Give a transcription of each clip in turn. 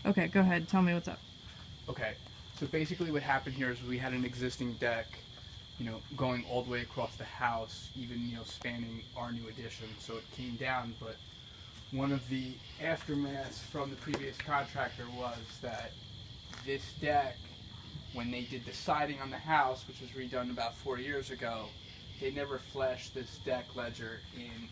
Okay, go ahead. Tell me what's up. Okay, so basically what happened here is we had an existing deck, going all the way across the house, even, spanning our new addition. So it came down, but one of the aftermaths from the previous contractor was that this deck, when they did the siding on the house, which was redone about 4 years ago, they never flashed this deck ledger in,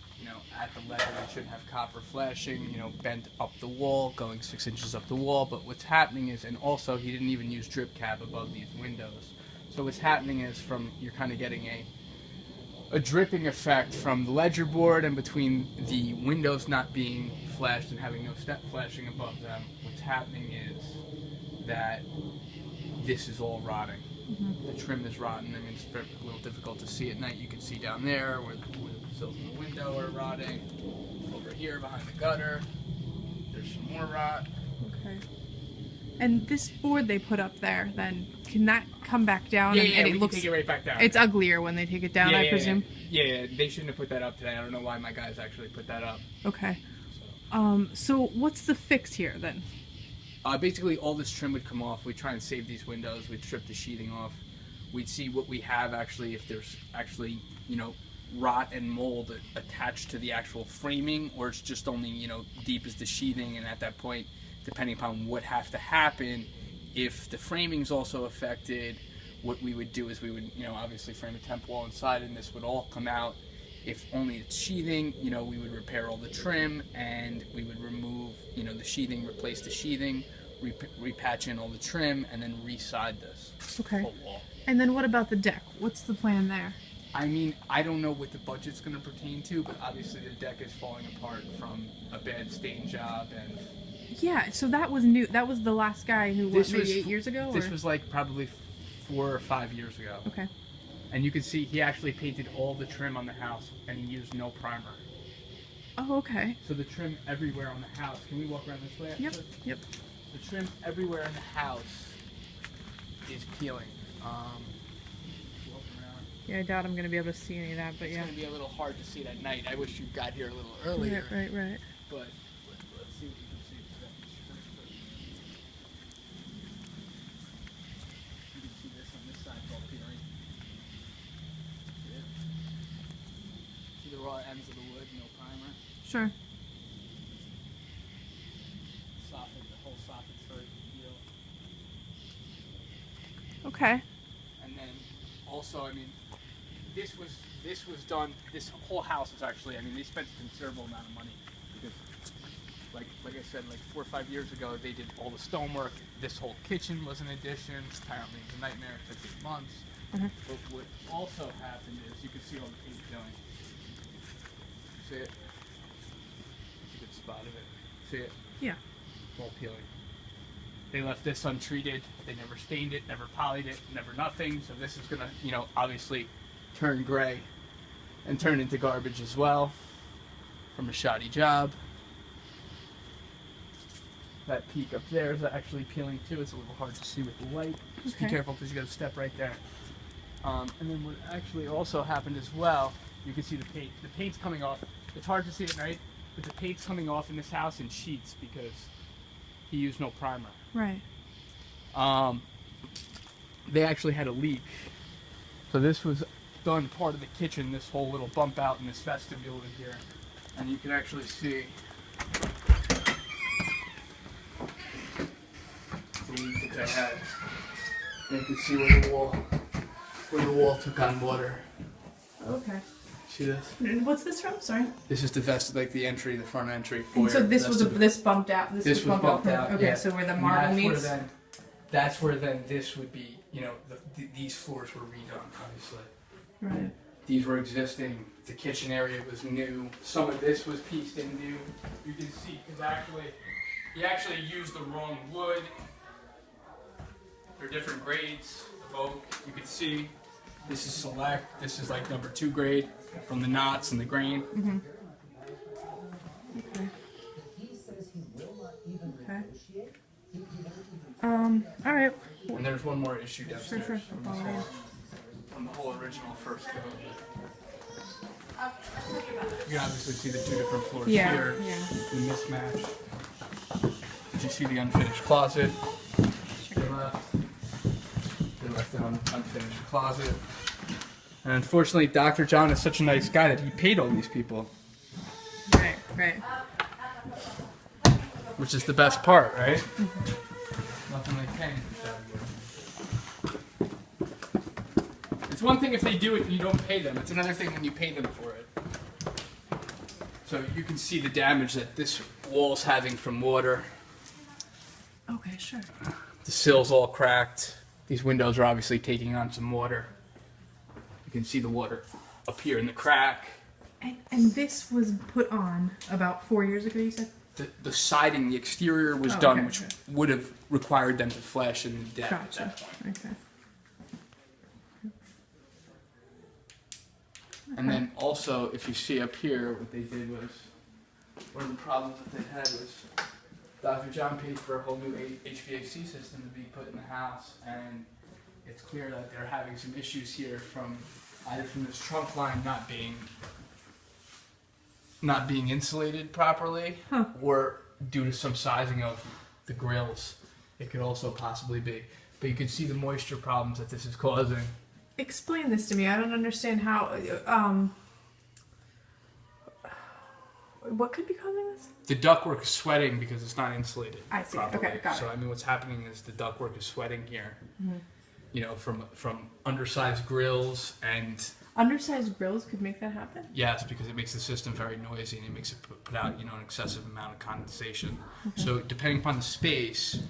at the ledger. It should have copper flashing, bent up the wall, going 6 inches up the wall. But what's happening is, and also he didn't even use drip cap above these windows. So what's happening is you're kind of getting a dripping effect from the ledger board and between the windows not being flashed and having no step flashing above them. What's happening is that this is all rotting. Mm-hmm. The trim is rotten. I mean, it's a little difficult to see at night. You can see down there where the sills in the window are rotting. Over here behind the gutter, there's some more rot. Okay. And this board they put up there, then, can that come back down? Yeah, and we it looks, can take it right back down. It's uglier when they take it down, I presume? Yeah, they shouldn't have put that up today. I don't know why my guys actually put that up. Okay. So what's the fix here, then? Basically, all this trim would come off. We'd try and save these windows. We'd strip the sheathing off. We'd see what we have actually, if there's actually, rot and mold attached to the actual framing, or it's just only, deep as the sheathing. And at that point, depending upon what has to happen, if the framing's also affected, what we would do is we would, obviously frame a temp wall inside, and this would all come out. If only it's sheathing, we would repair all the trim, and we would remove, the sheathing, replace the sheathing, repatch in all the trim, and then re-side this whole wall. And then what about the deck? What's the plan there? I mean, I don't know what the budget's going to pertain to, but obviously the deck is falling apart from a bad stain job. And yeah, so that was new. That was the last guy who, maybe 8 years ago? This was like probably 4 or 5 years ago. Okay. And you can see he actually painted all the trim on the house, and he used no primer. Oh, okay. So the trim everywhere on the house. Can we walk around this way? Yep. Yep. The trim everywhere in the house is peeling. Yeah, I doubt I'm going to be able to see any of that, but it's yeah. It's going to be a little hard to see it at night. I wish you got here a little earlier. Right. But let's see what you can see. You can see this on this side, it's all peeling. See it? See the raw ends of the wood, no primer? Sure. The whole soffit started to peel. Okay. And then also, I mean, this was done. This whole house was actually. I mean, they spent a considerable amount of money because, like I said, like 4 or 5 years ago, they did all the stonework. This whole kitchen was an addition. Apparently, it was a nightmare. It took 8 months. Mm-hmm. But what also happened is you can see all the paint peeling. See it? It's a good spot of it. See it? Yeah. It's all peeling. They left this untreated. They never stained it, never polished it, never nothing. So this is gonna, obviously turn gray and turn into garbage as well from a shoddy job. That peak up there is actually peeling too. It's a little hard to see with the light. Just be careful because you got to step right there. And then what actually also happened as well, you can see the paint. The paint's coming off. It's hard to see at night, but the paint's coming off in this house in sheets because he used no primer. Right. They actually had a leak. So this was done part of the kitchen, this whole little bump out in this vestibule in here. And you can actually see the leak that they had. And you can see where the wall took on water. Okay. See this? What's this from? Sorry. This is the entry, the front entry. And so this was this bumped out. This was bumped out. Okay, yeah. so where the marble meets. That's where then this would be. These floors were redone, obviously. Right. These were existing. The kitchen area was new. Some of this was pieced in new. You can see because he actually used the wrong wood. They're different grades of oak. You can see this is select. This is like number 2 grade from the knots and the grain. Mm-hmm. Okay. Okay. All right. And there's one more issue downstairs Sure. from the whole original first coat. You can obviously see the 2 different floors here. Yeah. The mismatch. you see the unfinished closet. They left an unfinished closet. And unfortunately, Dr. John is such a nice guy that he paid all these people. Right, right. Which is the best part, right? Mm-hmm. Nothing like paying for that. It's one thing if they do it and you don't pay them. It's another thing when you pay them for it. So you can see the damage that this wall's having from water. Okay, sure. The sill's all cracked. These windows are obviously taking on some water. You can see the water up here in the crack. And this was put on about 4 years ago, you said? The siding, the exterior was done, okay, which would have required them to flash in the deck at that point. Okay. And then also, if you see up here, what they did was, one of the problems that they had was Dr. John paid for a whole new HVAC system to be put in the house, and it's clear that they're having some issues here from either from this trunk line not being insulated properly, or due to some sizing of the grills. It could also possibly be. But you can see the moisture problems that this is causing. Explain this to me. I don't understand how. What could be causing this? The ductwork is sweating because it's not insulated. I see. Properly. Okay, got it. So I mean, what's happening is the ductwork is sweating here. Mm-hmm. You know, from undersized grills and. Undersized grills could make that happen? Yes, because it makes the system very noisy and it makes it put out, you know, an excessive amount of condensation. Okay. So depending upon the space,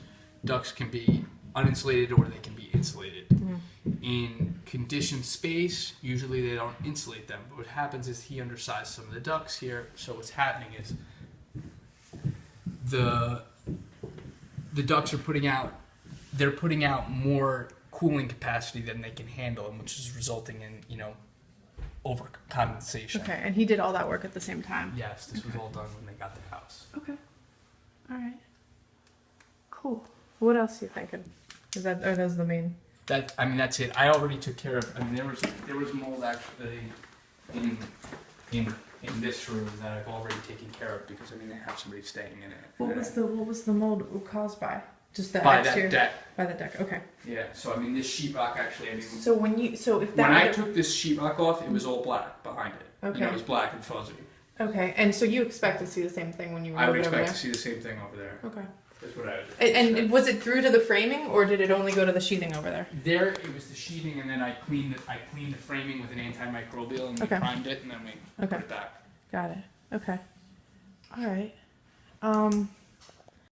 ducts can be uninsulated or they can be insulated. Mm-hmm. In conditioned space, usually they don't insulate them. But what happens is he undersized some of the ducts here. So what's happening is the ducts are putting out more cooling capacity than they can handle, and which is resulting in, you know, over condensation. Okay, and he did all that work at the same time? Yes, this was all done when they got the house. Okay. All right. Cool. What else are you thinking? Are those the main? That's it. I already took care of. I mean, there was mold actually in this room that I've already taken care of because I mean they have somebody staying in it. What was the mold caused by? Just the by exterior? That deck. By the deck. Okay. Yeah. So I mean, this sheetrock actually. I mean, When I took this sheetrock off, it was all black behind it. Okay. You know, it was black and fuzzy. Okay, and so you expect to see the same thing when you I would over expect there? to see the same thing over there. Okay. That's what I would expect. And was it through to the framing, or did it only go to the sheathing over there? There, it was the sheathing, and then I cleaned the framing with an antimicrobial, and we primed it, and then we put it back. Got it. Okay. All right.